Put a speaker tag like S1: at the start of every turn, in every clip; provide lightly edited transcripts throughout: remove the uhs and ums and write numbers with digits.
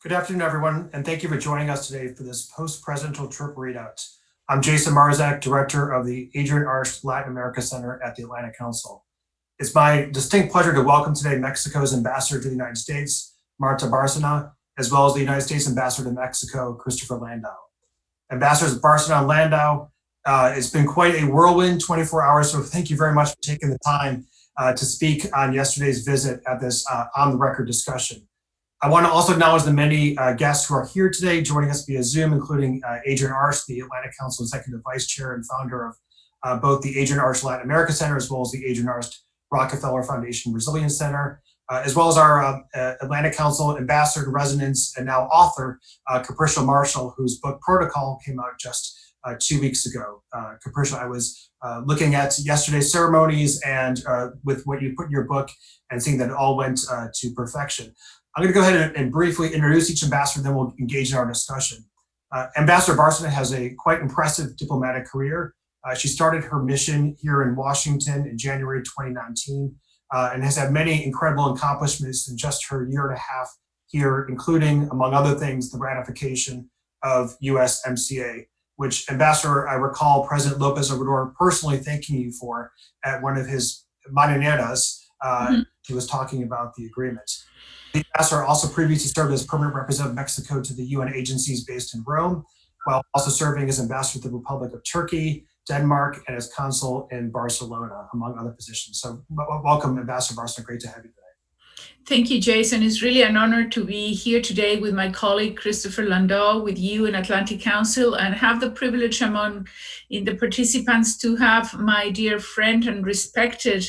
S1: Good afternoon, everyone, and thank you for joining us today for this post-presidential trip readout. I'm Jason Marzak, Director of the Adrian Arst Latin America Center at the Atlantic Council. It's my distinct pleasure to welcome today Mexico's Ambassador to the United States, Marta Bárcena, as well as the United States Ambassador to Mexico, Christopher Landau. Ambassadors Bárcena and Landau, it's been quite a whirlwind 24 hours, so thank you very much for taking the time to speak on yesterday's visit at this on-the-record discussion. I want to also acknowledge the many guests who are here today joining us via Zoom, including Adrian Arst, the Atlantic Council Executive Vice Chair and founder of both the Adrian Arst Latin America Center, as well as the Adrian Arst Rockefeller Foundation Resilience Center, as well as our Atlantic Council Ambassador in Residence and now author, Capricia Marshall, whose book Protocol came out just 2 weeks ago. Capricia, I was looking at yesterday's ceremonies and with what you put in your book and seeing that it all went to perfection. I'm going to go ahead and briefly introduce each ambassador, then we'll engage in our discussion. Ambassador Bárcena has a quite impressive diplomatic career. She started her mission here in Washington in January 2019 and has had many incredible accomplishments in just her year and a half here, including, among other things, the ratification of USMCA, which, Ambassador, I recall President López Obrador personally thanking you for at one of his mañaneras. He was talking about the agreement. The ambassador also previously served as permanent representative of Mexico to the UN agencies based in Rome, while also serving as ambassador to the Republic of Turkey, Denmark, and as consul in Barcelona, among other positions. So welcome, Ambassador Bárcena. Great to have you today.
S2: Thank you, Jason. It's really an honor to be here today with my colleague, Christopher Landau, with you in Atlantic Council, and have the privilege among in the participants to have my dear friend and respected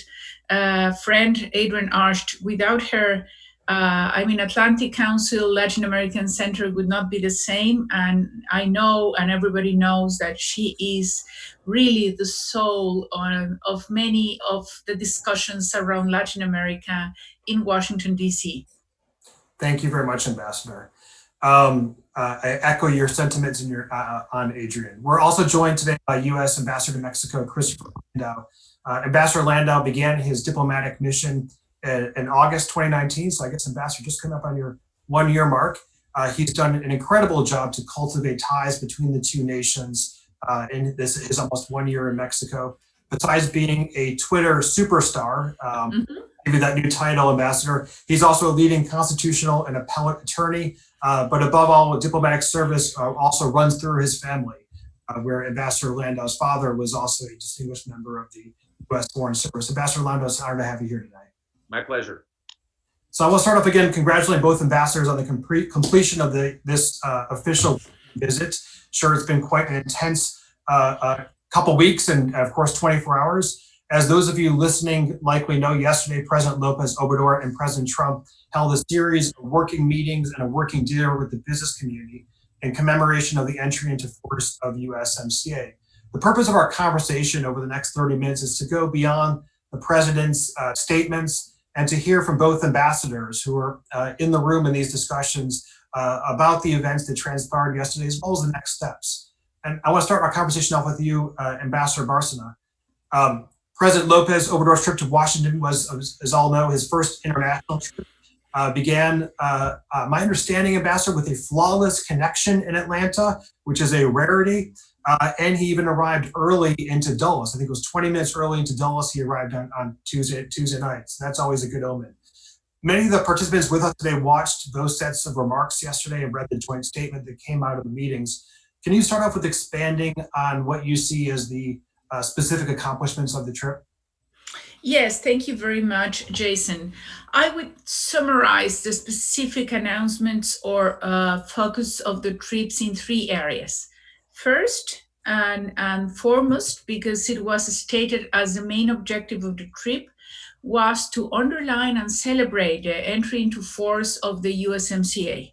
S2: friend, Adrian Arst. Without her, Atlantic Council Latin American Center would not be the same. And I know, and everybody knows, that she is really the soul of many of the discussions around Latin America in Washington, D.C.
S1: Thank you very much, Ambassador. I echo your sentiments in on Adrian. We're also joined today by U.S. Ambassador to Mexico, Christopher Landau. Ambassador Landau began his diplomatic mission in August 2019, so I guess, Ambassador, just coming up on your 1 year mark. He's done an incredible job to cultivate ties between the two nations in his almost 1 year in Mexico. Besides being a Twitter superstar, maybe that new title, Ambassador, he's also a leading constitutional and appellate attorney, but above all, diplomatic service also runs through his family, where Ambassador Landau's father was also a distinguished member of the U.S. Foreign Service. Ambassador Landau, it's an honor to have you here today.
S3: My pleasure.
S1: So I will start off again congratulating both ambassadors on the completion of this official visit. Sure, it's been quite an intense couple weeks and, of course, 24 hours. As those of you listening likely know, yesterday, President López Obrador and President Trump held a series of working meetings and a working dinner with the business community in commemoration of the entry into force of USMCA. The purpose of our conversation over the next 30 minutes is to go beyond the president's statements and to hear from both ambassadors who are in the room in these discussions about the events that transpired yesterday, as well as the next steps. And I want to start our conversation off with you, Ambassador Bárcena. President López Obrador's trip to Washington was, as all know, his first international trip. Began, my understanding, Ambassador, with a flawless connection in Atlanta, which is a rarity. And he even arrived early into Dulles. I think it was 20 minutes early into Dulles. He arrived on Tuesday night. So that's always a good omen. Many of the participants with us today watched those sets of remarks yesterday and read the joint statement that came out of the meetings. Can you start off with expanding on what you see as the specific accomplishments of the trip?
S2: Yes, thank you very much, Jason. I would summarize the specific announcements or focus of the trips in 3 areas. First and foremost, because it was stated as the main objective of the trip, was to underline and celebrate the entry into force of the USMCA.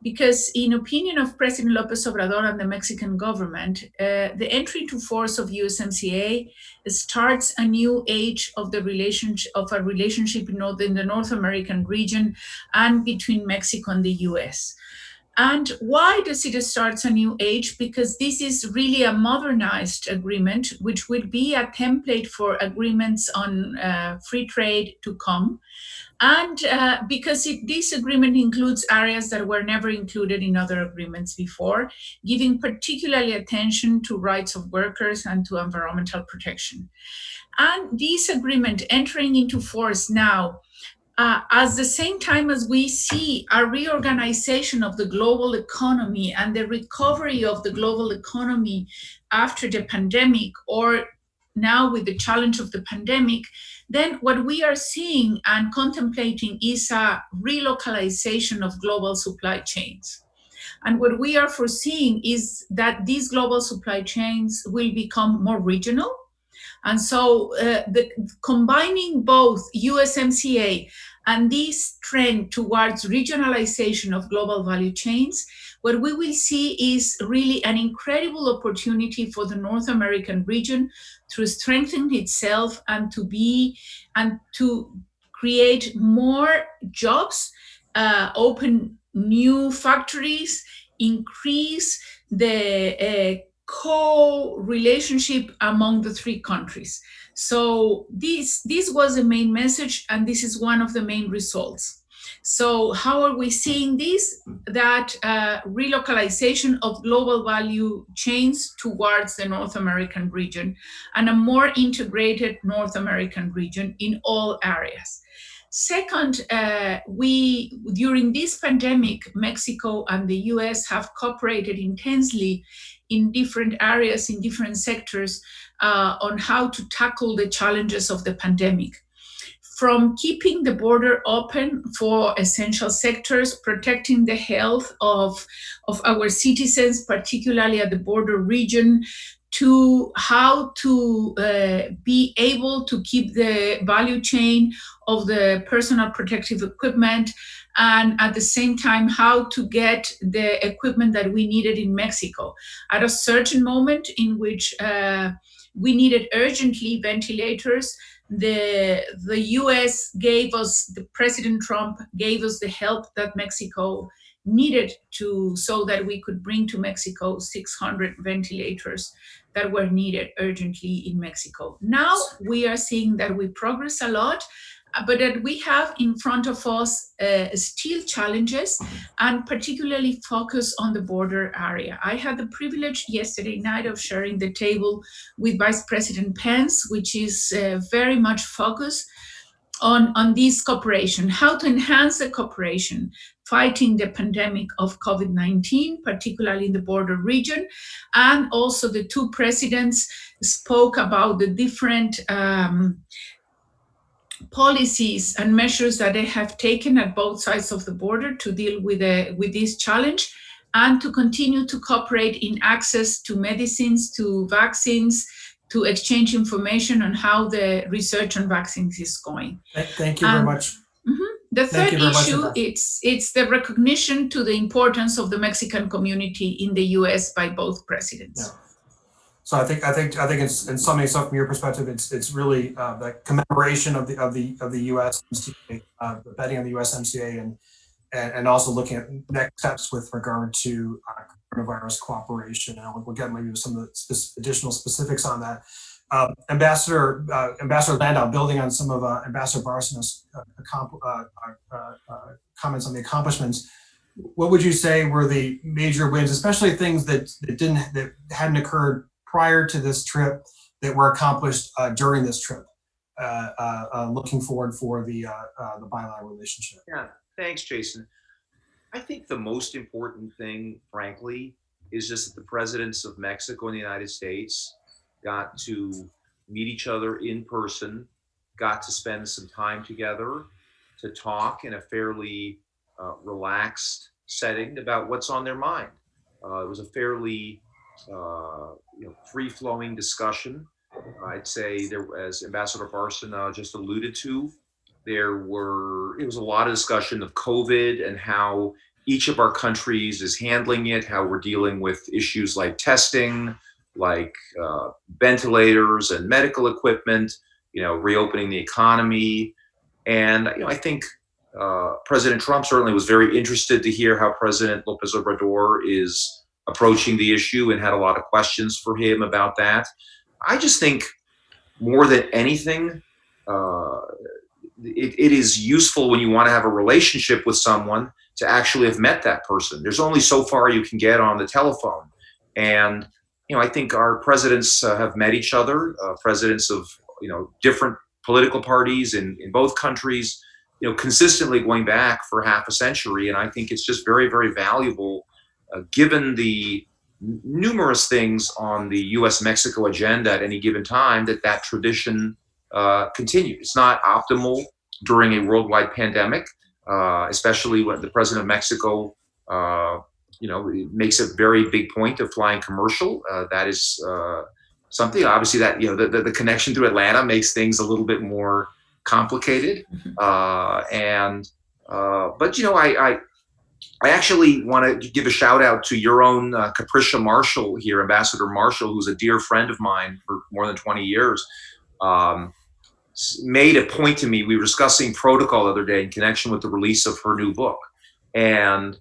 S2: Because in opinion of President López Obrador and the Mexican government, the entry into force of USMCA starts a new age of a relationship in the North American region and between Mexico and the US. And why does it start a new age? Because this is really a modernized agreement, which will be a template for agreements on free trade to come. And because this agreement includes areas that were never included in other agreements before, giving particularly attention to rights of workers and to environmental protection. And this agreement entering into force now, at the same time as we see a reorganization of the global economy and the recovery of the global economy after the pandemic, or now with the challenge of the pandemic, then what we are seeing and contemplating is a relocalization of global supply chains. And what we are foreseeing is that these global supply chains will become more regional. And so combining both USMCA and this trend towards regionalization of global value chains, what we will see is really an incredible opportunity for the North American region to strengthen itself and to create more jobs, open new factories, increase the co-relationship among the three countries. So this was the main message, and this is one of the main results. So how are we seeing this? That relocalization of global value chains towards the North American region and a more integrated North American region in all areas. Second, we during this pandemic, Mexico and the US have cooperated intensely in different areas, in different sectors, on how to tackle the challenges of the pandemic. From keeping the border open for essential sectors, protecting the health of our citizens, particularly at the border region, to how to be able to keep the value chain of the personal protective equipment, and at the same time how to get the equipment that we needed in Mexico at a certain moment in which we needed urgently ventilators. The US gave us, the President Trump gave us the help that Mexico needed to, so that we could bring to Mexico 600 ventilators that were needed urgently in Mexico. Now we are seeing that we progress a lot, but that we have in front of us still challenges, and particularly focus on the border area. I had the privilege yesterday night of sharing the table with Vice President Pence, which is very much focused on this cooperation, how to enhance the cooperation, fighting the pandemic of COVID-19, particularly in the border region. And also the two presidents spoke about the different policies and measures that they have taken at both sides of the border to deal with this challenge, and to continue to cooperate in access to medicines, to vaccines, to exchange information on how the research on vaccines is going.
S1: Thank you very much.
S2: The third issue,
S1: much,
S2: it's the recognition to the importance of the Mexican community in the US by both presidents.
S1: Yeah. So I think it's, in summing this up from your perspective, it's really the commemoration of the USMCA, the vetting of the USMCA, and also looking at next steps with regard to coronavirus cooperation. And we'll get maybe some of the additional specifics on that. Ambassador Landau, building on some of Ambassador Barcenas' comments on the accomplishments, what would you say were the major wins, especially things that hadn't occurred prior to this trip that were accomplished during this trip? Looking forward for the bilateral relationship.
S3: Yeah, thanks, Jason. I think the most important thing, frankly, is just that the presidents of Mexico and the United States got to meet each other in person, got to spend some time together to talk in a fairly relaxed setting about what's on their mind. It was a fairly free-flowing discussion. I'd say there, as Ambassador Barson just alluded to, it was a lot of discussion of COVID and how each of our countries is handling it, how we're dealing with issues like testing, like ventilators and medical equipment, reopening the economy. And I think President Trump certainly was very interested to hear how President Lopez Obrador is approaching the issue and had a lot of questions for him about that. I just think more than anything, it is useful when you want to have a relationship with someone to actually have met that person. There's only so far you can get on the telephone. And, I think our presidents have met each other, presidents of, different political parties in both countries, consistently going back for half a century. And I think it's just very, very valuable, given the numerous things on the U.S.-Mexico agenda at any given time, that tradition continued. It's not optimal during a worldwide pandemic, especially when the president of Mexico, makes a very big point of flying commercial. That is something, obviously, that, the connection to Atlanta makes things a little bit more complicated. But, I actually want to give a shout out to your own Capricia Marshall here, Ambassador Marshall, who's a dear friend of mine for more than 20 years. Made a point to me. We were discussing protocol the other day in connection with the release of her new book. And,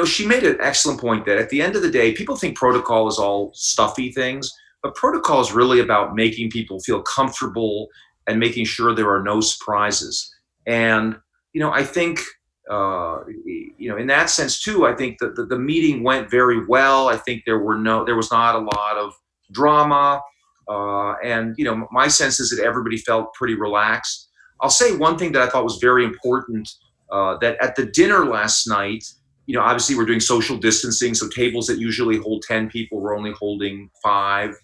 S3: she made an excellent point that at the end of the day, people think protocol is all stuffy things, but protocol is really about making people feel comfortable and making sure there are no surprises. And, I think, in that sense too, I think that the meeting went very well. I think there was not a lot of drama. And, my sense is that everybody felt pretty relaxed. I'll say one thing that I thought was very important, that at the dinner last night, obviously we're doing social distancing. So tables that usually hold 10 people, we're only holding 5.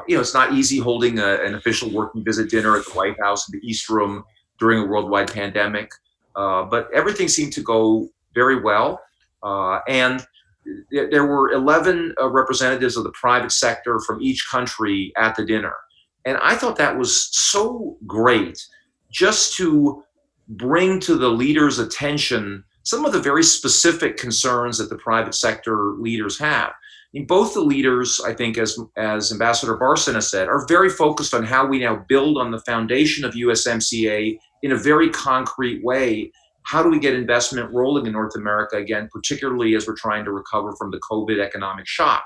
S3: It's not easy holding an official working visit dinner at the White House in the East Room during a worldwide pandemic. But everything seemed to go very well. And there were 11 representatives of the private sector from each country at the dinner. And I thought that was so great, just to bring to the leaders' attention some of the very specific concerns that the private sector leaders have. I mean, both the leaders, I think, as Ambassador Barcena said, are very focused on how we now build on the foundation of USMCA in a very concrete way. How do we get investment rolling in North America again, particularly as we're trying to recover from the COVID economic shock?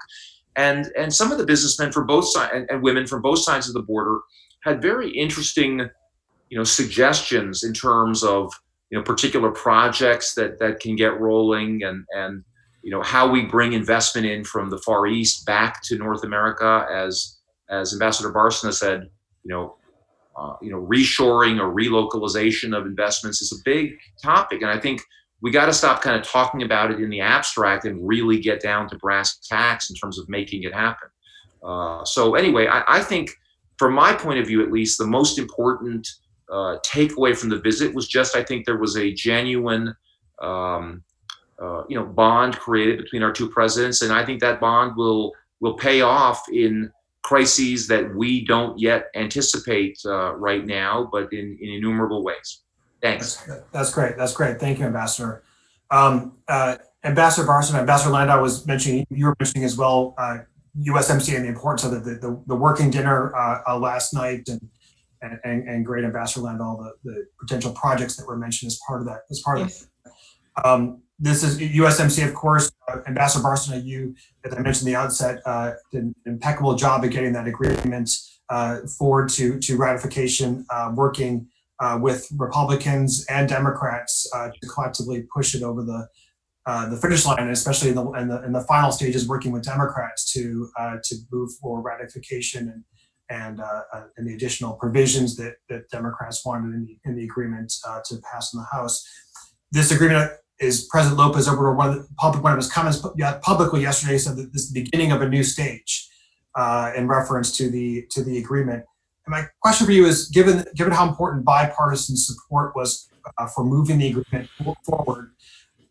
S3: And some of the businessmen from both sides and women from both sides of the border had very interesting, suggestions in terms of, particular projects that can get rolling, and how we bring investment in from the Far East back to North America. As Ambassador Barcena said, reshoring or relocalization of investments is a big topic. And I think we got to stop kind of talking about it in the abstract and really get down to brass tacks in terms of making it happen. So anyway, I think from my point of view, at least, the most important takeaway from the visit was just, I think there was a genuine, bond created between our two presidents. And I think that bond will pay off in crises that we don't yet anticipate right now, but in innumerable ways. Thanks.
S1: That's great. That's great. Thank you, Ambassador. Ambassador Barcena, Ambassador Landau was mentioning, you were mentioning as well, USMCA and the importance of the working dinner last night, and great, Ambassador Landau, the potential projects that were mentioned as part of that.
S2: Yes.
S1: This is USMCA, of course. Ambassador Barcena, you, as I mentioned at the outset, did an impeccable job at getting that agreement forward to ratification, working with Republicans and Democrats to collectively push it over the finish line, and especially in the final stages, working with Democrats to move for ratification and the additional provisions that Democrats wanted in the agreement to pass in the House. This agreement, is President Lopez over one of his comments publicly yesterday, said that this is the beginning of a new stage in reference to the agreement. And my question for you is, given how important bipartisan support was for moving the agreement forward,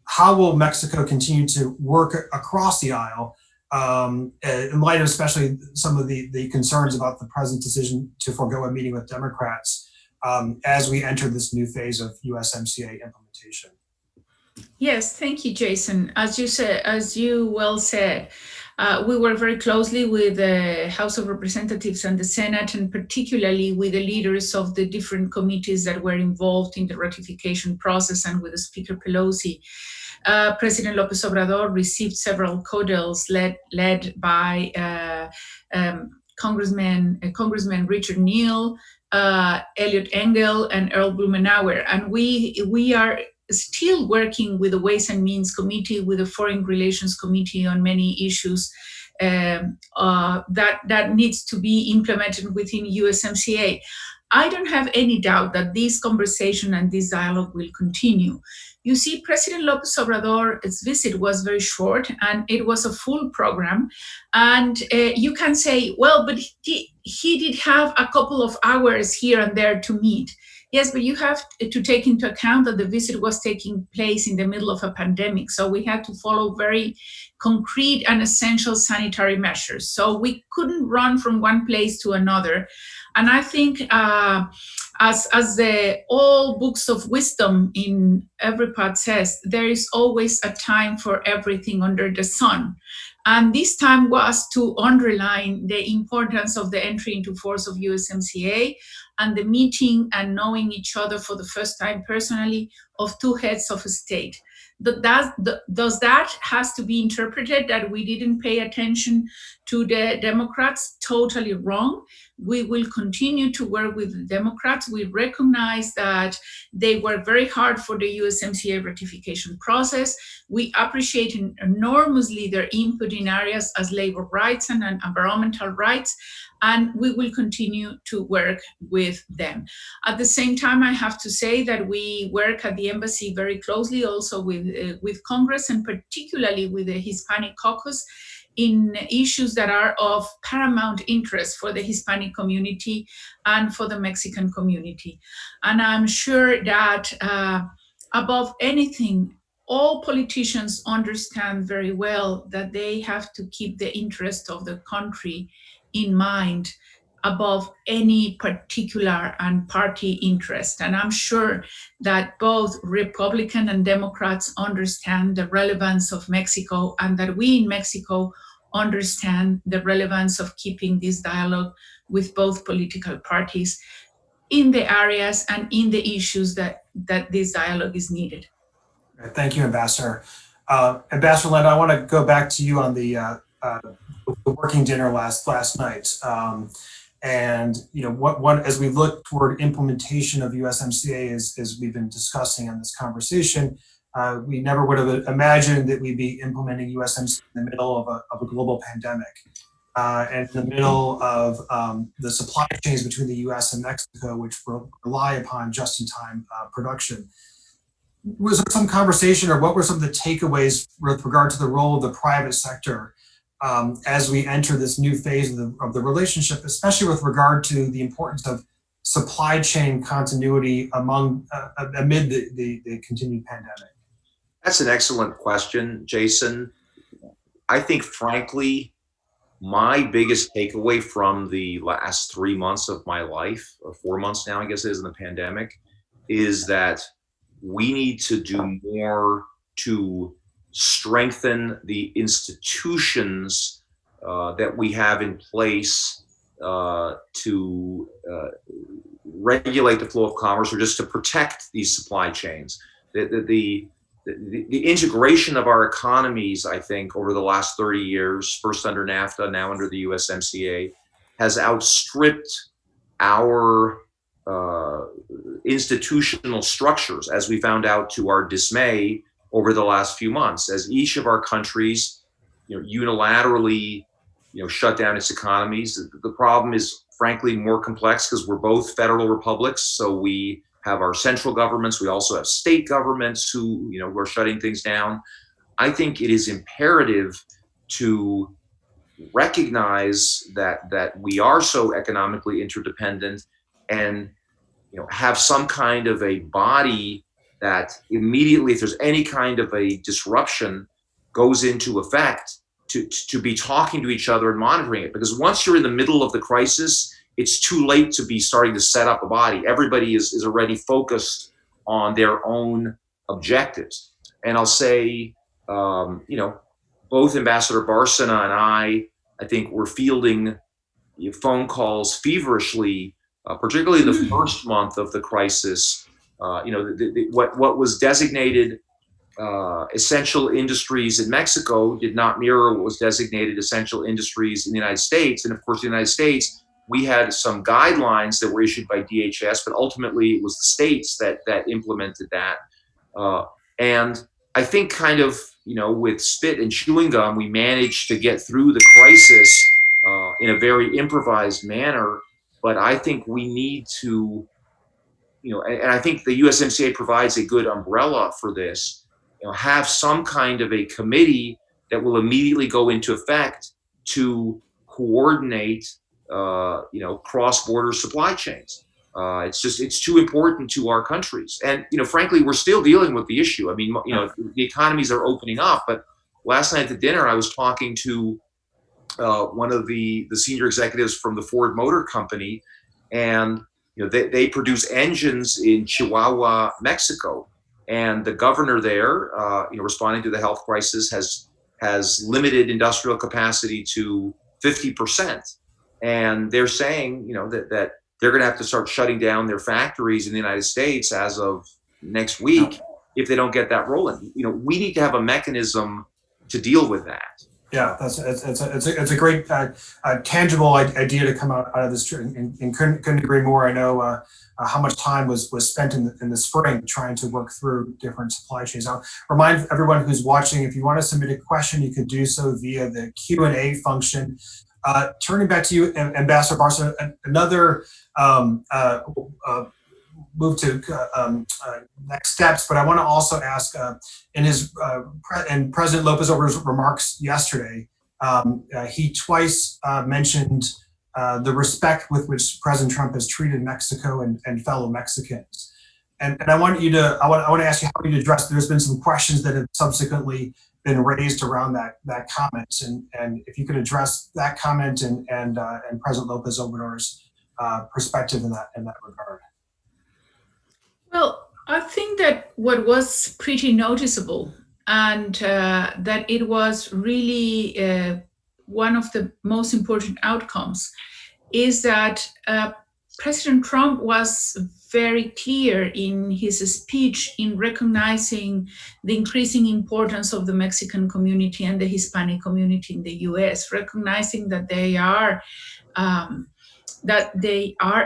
S1: how will Mexico continue to work across the aisle in light of especially some of the concerns about the president's decision to forego a meeting with Democrats as we enter this new phase of USMCA implementation?
S2: Yes, thank you, Jason. As you well said, we work very closely with the House of Representatives and the Senate, and particularly with the leaders of the different committees that were involved in the ratification process, and with the Speaker Pelosi. President Lopez Obrador received several codels led by Congressman Richard Neal, Elliot Engel and Earl Blumenauer. And we are still working with the Ways and Means Committee, with the Foreign Relations Committee on many issues that needs to be implemented within USMCA. I don't have any doubt that this conversation and this dialogue will continue. You see, President López Obrador's visit was very short and it was a full program. And you can say, well, but he did have a couple of hours here and there to meet. Yes, but you have to take into account that the visit was taking place in the middle of a pandemic. So we had to follow very concrete and essential sanitary measures. So we couldn't run from one place to another. And I think as the old books of wisdom in every part says, there is always a time for everything under the sun. And this time was to underline the importance of the entry into force of USMCA and the meeting and knowing each other for the first time personally of two heads of state. Does that has to be interpreted that we didn't pay attention to the Democrats? Totally wrong. We will continue to work with the Democrats. We recognize that they work very hard for the USMCA ratification process. We appreciate enormously their input in areas as labor rights and environmental rights, and we will continue to work with them. At the same time, I have to say that we work at the embassy very closely also with Congress, and particularly with the Hispanic caucus, in issues that are of paramount interest for the Hispanic community and for the Mexican community. And I'm sure that above anything, all politicians understand very well that they have to keep the interest of the country in mind above any particular and party interest. And I'm sure that both Republican and Democrats understand the relevance of Mexico, and that we in Mexico understand the relevance of keeping this dialogue with both political parties in the areas and in the issues that this dialogue is needed.
S1: Thank you, Ambassador. Ambassador Landa, I want to go back to you on the working dinner last night. And what as we look toward implementation of USMCA, as we've been discussing in this conversation, we never would have imagined that we'd be implementing USMCA in the middle of a global pandemic, and in the middle of the supply chains between the US and Mexico, which rely upon just-in-time production. Was there some conversation, or what were some of the takeaways with regard to the role of the private sector as we enter this new phase of the relationship, especially with regard to the importance of supply chain continuity amid the continued pandemic?
S3: That's an excellent question, Jason. I think, frankly, my biggest takeaway from the last 3 months of my life, or 4 months now, I guess it is, in the pandemic, is that we need to do more to strengthen the institutions that we have in place to regulate the flow of commerce, or just to protect these supply chains. The integration of our economies, I think, over the last 30 years, first under NAFTA, now under the USMCA, has outstripped our institutional structures, as we found out to our dismay over the last few months, as each of our countries, unilaterally, shut down its economies. The problem is, frankly, more complex because we're both federal republics. So we have our central governments. We also have state governments who are shutting things down. I think it is imperative to recognize that we are so economically interdependent, and have some kind of a body that immediately, if there's any kind of a disruption, goes into effect to be talking to each other and monitoring it. Because once you're in the middle of the crisis, it's too late to be starting to set up a body. Everybody is already focused on their own objectives. And I'll say, both Ambassador Bárcena and I think we're fielding phone calls feverishly, particularly in the first month of the crisis. What was designated essential industries in Mexico did not mirror what was designated essential industries in the United States. And of course, the United States we had some guidelines that were issued by DHS, but ultimately it was the states that implemented that. And I think kind of, with spit and chewing gum, we managed to get through the crisis in a very improvised manner. But I think we need to, and I think the USMCA provides a good umbrella for this, have some kind of a committee that will immediately go into effect to coordinate, cross-border supply chains. It's too important to our countries. And, frankly, we're still dealing with the issue. I mean, the economies are opening up, but last night at dinner, I was talking to one of the senior executives from the Ford Motor Company, and they produce engines in Chihuahua, Mexico, and the governor there, responding to the health crisis, has limited industrial capacity to 50%, and they're saying that they're going to have to start shutting down their factories in the United States as of next week if they don't get that rolling. We need to have a mechanism to deal with that.
S1: Yeah, it's a great tangible idea to come out of this, and couldn't agree more. I know how much time was spent in the spring trying to work through different supply chains. I'll remind everyone who's watching, if you want to submit a question, you can do so via the Q&A function. Turning back to you, Ambassador Barca, another move to next steps, but I want to also ask, in President Lopez Obrador's remarks yesterday, he twice mentioned the respect with which President Trump has treated Mexico and fellow Mexicans. And I want to ask you how you address. There's been some questions that have subsequently been raised around that comment, and if you could address that comment and President Lopez Obrador's perspective in that regard.
S2: Well, I think that what was pretty noticeable, and that it was really one of the most important outcomes, is that President Trump was very clear in his speech in recognizing the increasing importance of the Mexican community and the Hispanic community in the US, recognizing that they are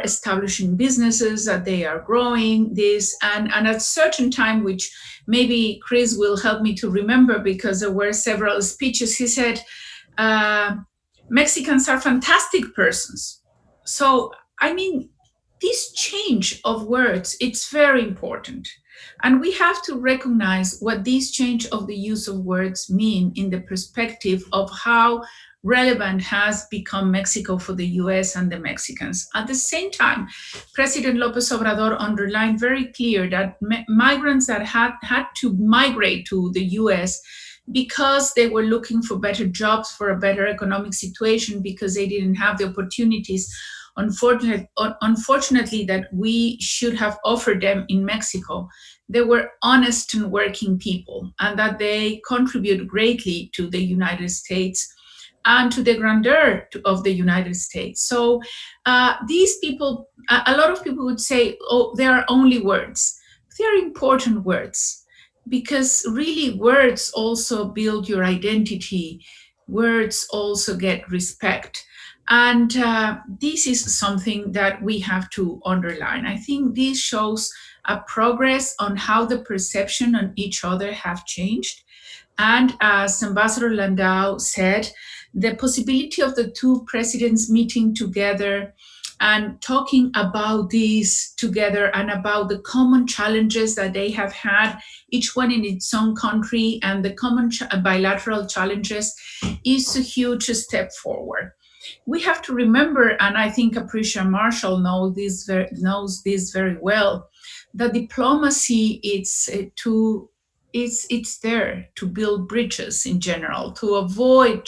S2: establishing businesses, that they are growing this, and at a certain time, which maybe Chris will help me to remember because there were several speeches, he said, Mexicans are fantastic persons. So, I mean, this change of words, it's very important. And we have to recognize what this change of the use of words mean in the perspective of how relevant has become Mexico for the US and the Mexicans. At the same time, President Lopez Obrador underlined very clear that migrants that had to migrate to the US because they were looking for better jobs, for a better economic situation, because they didn't have the opportunities, unfortunately, that we should have offered them in Mexico. They were honest and working people, and that they contribute greatly to the United States and to the grandeur of the United States. So these people, a lot of people would say, oh, they are only words. They are important words, because really words also build your identity. Words also get respect. And this is something that we have to underline. I think this shows a progress on how the perception on each other have changed. And as Ambassador Landau said, the possibility of the two presidents meeting together and talking about these together and about the common challenges that they have had, each one in its own country, and the common bilateral challenges is a huge step forward. We have to remember, and I think Capricia Marshall knows this very well, that diplomacy it's there to build bridges in general, to avoid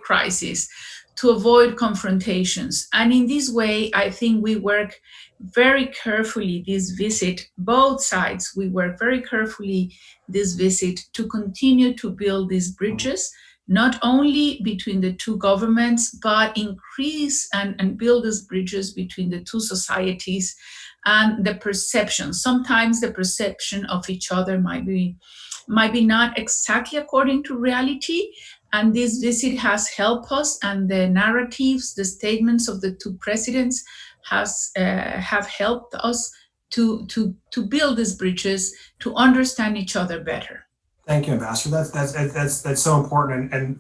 S2: crisis, to avoid confrontations. And in this way, I think we work very carefully this visit, both sides, we work very carefully this visit to continue to build these bridges, not only between the two governments, but increase and build these bridges between the two societies and the perception. Sometimes the perception of each other might be not exactly according to reality, And this visit has helped us, and the narratives, the statements of the two presidents have helped us to build these bridges, to understand each other better.
S1: Thank you, Ambassador. That's so important, and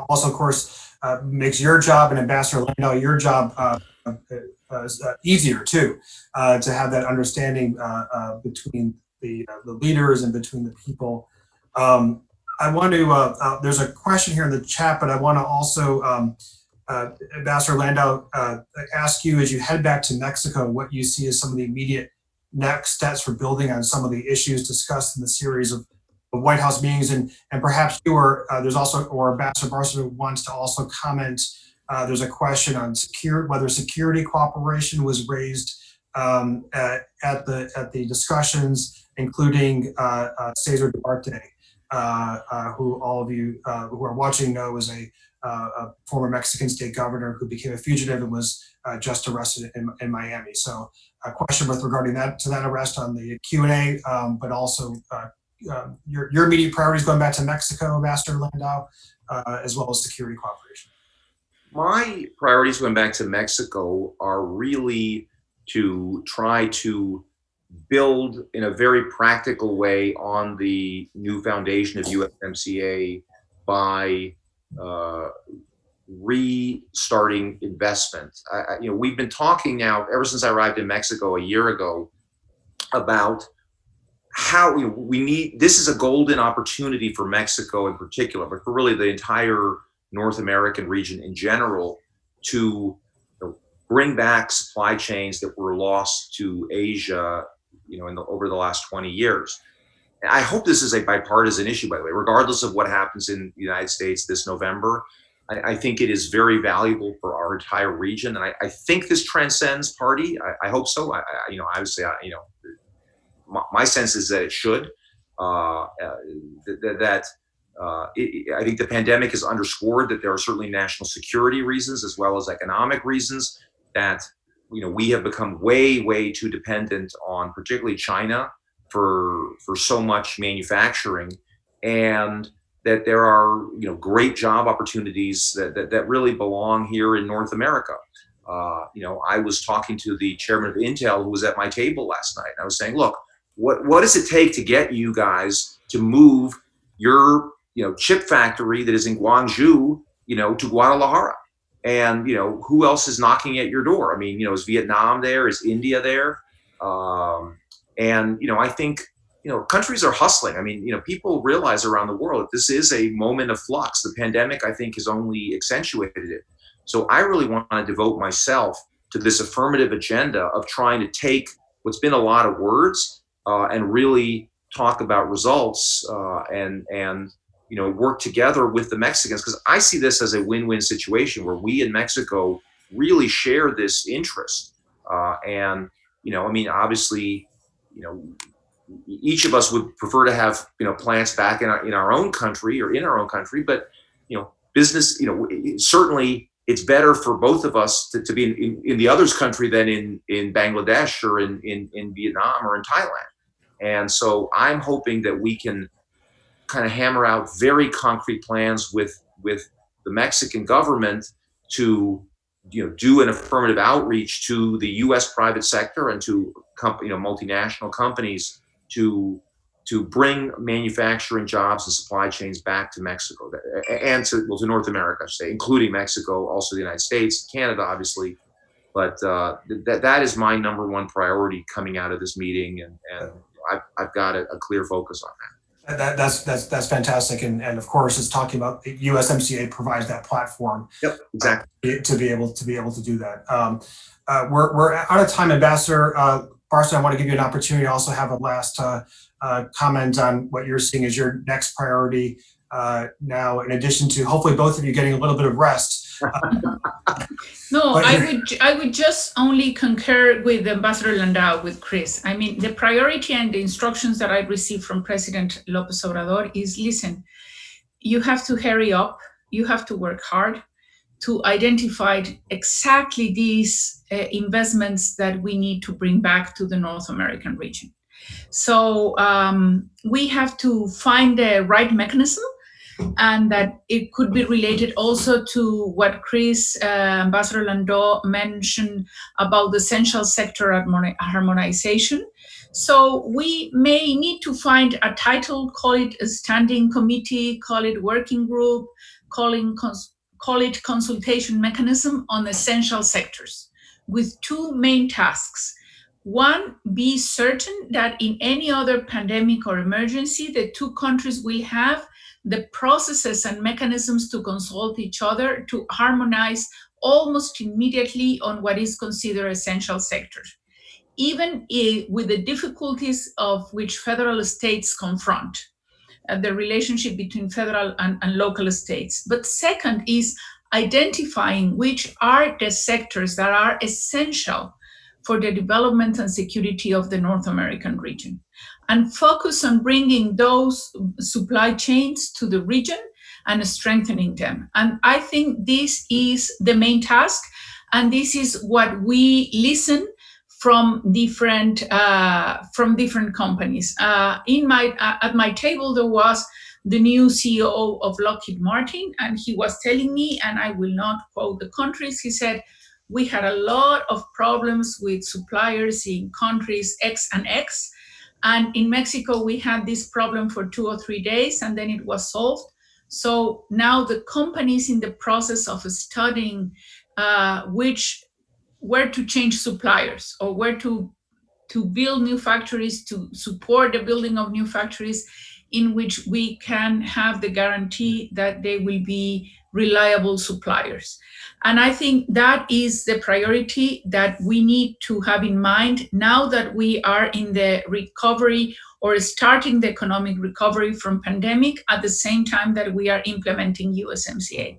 S1: also, of course, makes your job and Ambassador Landau your job easier too, to have that understanding between the leaders and between the people. I want to. There's a question here in the chat, but I want to also, Ambassador Landau, ask you as you head back to Mexico, what you see as some of the immediate next steps for building on some of the issues discussed in the series of White House meetings, and perhaps you or there's also, or Ambassador Barcelona wants to also comment. There's a question on whether security cooperation was raised at the discussions, including Cesar Duarte, who all of you who are watching know is a former Mexican state governor who became a fugitive and was just arrested in Miami. So a question with regarding that arrest on the Q&A, but also your immediate priorities going back to Mexico, Ambassador Landau, as well as security cooperation.
S3: My priorities going back to Mexico are really to try to build in a very practical way on the new foundation of USMCA by restarting investment. We've been talking now ever since I arrived in Mexico a year ago about how we need, this is a golden opportunity for Mexico in particular, but for really the entire North American region in general, to bring back supply chains that were lost to Asia, over the last 20 years. And I hope this is a bipartisan issue, by the way, regardless of what happens in the United States this November. I think it is very valuable for our entire region, and I think this transcends party. I hope so. Obviously, my sense is that it should. I think the pandemic has underscored that there are certainly national security reasons as well as economic reasons that we have become way too dependent on particularly China for so much manufacturing, and that there are great job opportunities that really belong here in North America. I was talking to the chairman of Intel who was at my table last night. I was saying, look, what does it take to get you guys to move your chip factory that is in Guangzhou to Guadalajara? And who else is knocking at your door? I mean, is Vietnam there? Is India there? And I think countries are hustling. I mean, people realize around the world that this is a moment of flux. The pandemic, I think, has only accentuated it. So I really want to devote myself to this affirmative agenda of trying to take what's been a lot of words and really talk about results and work together with the Mexicans, because I see this as a win-win situation where we in Mexico really share this interest. Obviously, each of us would prefer to have plants back in our own country or in our own country, but business, certainly it's better for both of us to be in the other's country than in Bangladesh or in Vietnam or in Thailand. And so I'm hoping that we can kind of hammer out very concrete plans with the Mexican government to do an affirmative outreach to the U.S. private sector and to multinational companies to bring manufacturing jobs and supply chains back to Mexico and to North America, I should say, including Mexico, also the United States, Canada, obviously. But that is my number one priority coming out of this meeting, and I've got a clear focus on that.
S1: That's fantastic, and of course, it's talking about the USMCA provides that platform.
S3: Yep, exactly.
S1: To be able to do that. We're out of time, Ambassador Barstow. I want to give you an opportunity to also have a last comment on what you're seeing as your next priority now, in addition to hopefully both of you getting a little bit of rest.
S2: No, I would just only concur with Ambassador Landau, with Chris. I mean, the priority and the instructions that I received from President López Obrador is, listen, you have to hurry up, you have to work hard to identify exactly these investments that we need to bring back to the North American region. So we have to find the right mechanism and that it could be related also to what Ambassador Landau mentioned about the essential sector harmonization. So we may need to find a title, call it a standing committee, call it working group, call it consultation mechanism on essential sectors with two main tasks. One, be certain that in any other pandemic or emergency, the two countries will have the processes and mechanisms to consult each other to harmonize almost immediately on what is considered essential sectors, even with the difficulties of which federal states confront, the relationship between federal and local states. But second is identifying which are the sectors that are essential for the development and security of the North American region, and focus on bringing those supply chains to the region and strengthening them. And I think this is the main task, and this is what we listen from different companies. At my table there was the new CEO of Lockheed Martin, and he was telling me, and I will not quote the countries, he said, we had a lot of problems with suppliers in countries X and X. And in Mexico, we had this problem for 2 or 3 days, and then it was solved. So now the company is in the process of studying where to change suppliers or where to build new factories, to support the building of new factories in which we can have the guarantee that they will be reliable suppliers. And I think that is the priority that we need to have in mind now that we are in the recovery or starting the economic recovery from pandemic at the same time that we are implementing USMCA.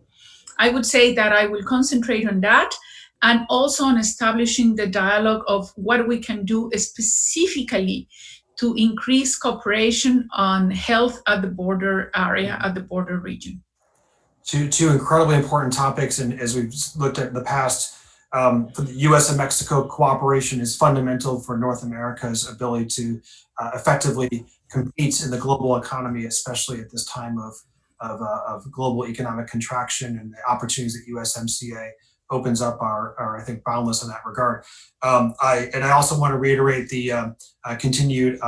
S2: I would say that I will concentrate on that, and also on establishing the dialogue of what we can do specifically to increase cooperation on health at the border area, at the border region.
S1: Two incredibly important topics, and as we've looked at in the past, for the U.S. and Mexico, cooperation is fundamental for North America's ability to effectively compete in the global economy, especially at this time of global economic contraction, and the opportunities that USMCA opens up are I think boundless in that regard. I also want to reiterate the continued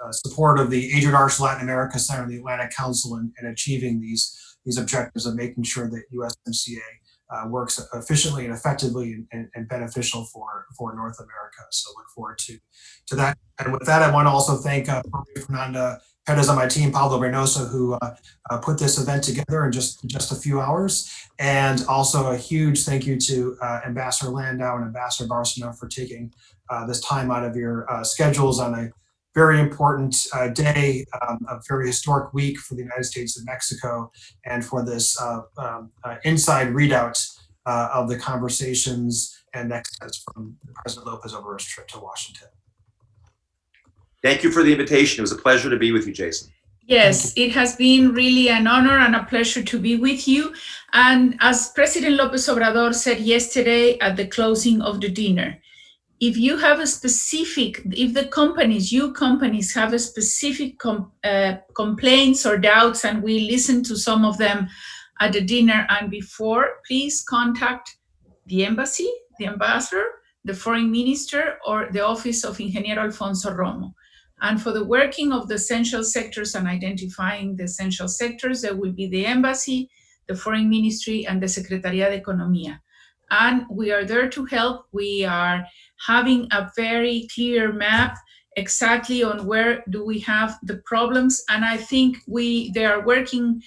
S1: support of the Adrian Arch Latin America Center and the Atlantic Council in achieving these objectives of making sure that USMCA works efficiently and effectively and beneficial for North America. So look forward to that. And with that, I want to also thank Fernanda Perez on my team, Pablo Reynoso, who put this event together in just a few hours. And also a huge thank you to Ambassador Landau and Ambassador Barcelona for taking this time out of your schedules on a very important day, a very historic week for the United States and Mexico, and for this inside readout of the conversations and next steps from President Lopez over his trip to Washington.
S3: Thank you for the invitation. It was a pleasure to be with you, Jason.
S2: Yes, it has been really an honor and a pleasure to be with you. And as President Lopez Obrador said yesterday at the closing of the dinner, if you have a specific, if the companies, you companies have a specific complaints or doubts, and we listened to some of them at the dinner and before, please contact the embassy, the ambassador, the foreign minister, or the office of Ingeniero Alfonso Romo. And for the working of the essential sectors and identifying the essential sectors, there will be the embassy, the foreign ministry, and the Secretaría de Economía. And we are there to help. We are having a very clear map exactly on where do we have the problems. And I think they are working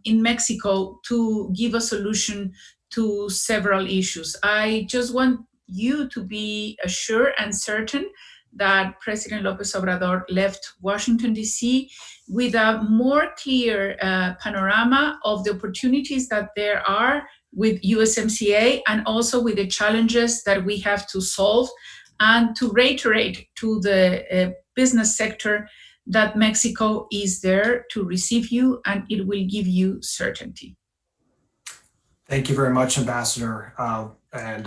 S2: in Mexico to give a solution to several issues. I just want you to be assured and certain that President Lopez Obrador left Washington, D.C. with a more clear panorama of the opportunities that there are with USMCA and also with the challenges that we have to solve, and to reiterate to the business sector that Mexico is there to receive you and it will give you certainty.
S1: Thank you very much, Ambassador, and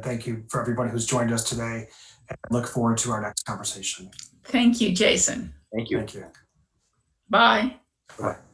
S1: thank you for everybody who's joined us today. And look forward to our next conversation.
S2: Thank you, Jason.
S3: Thank you.
S1: Thank you.
S2: Bye.
S3: Bye-bye.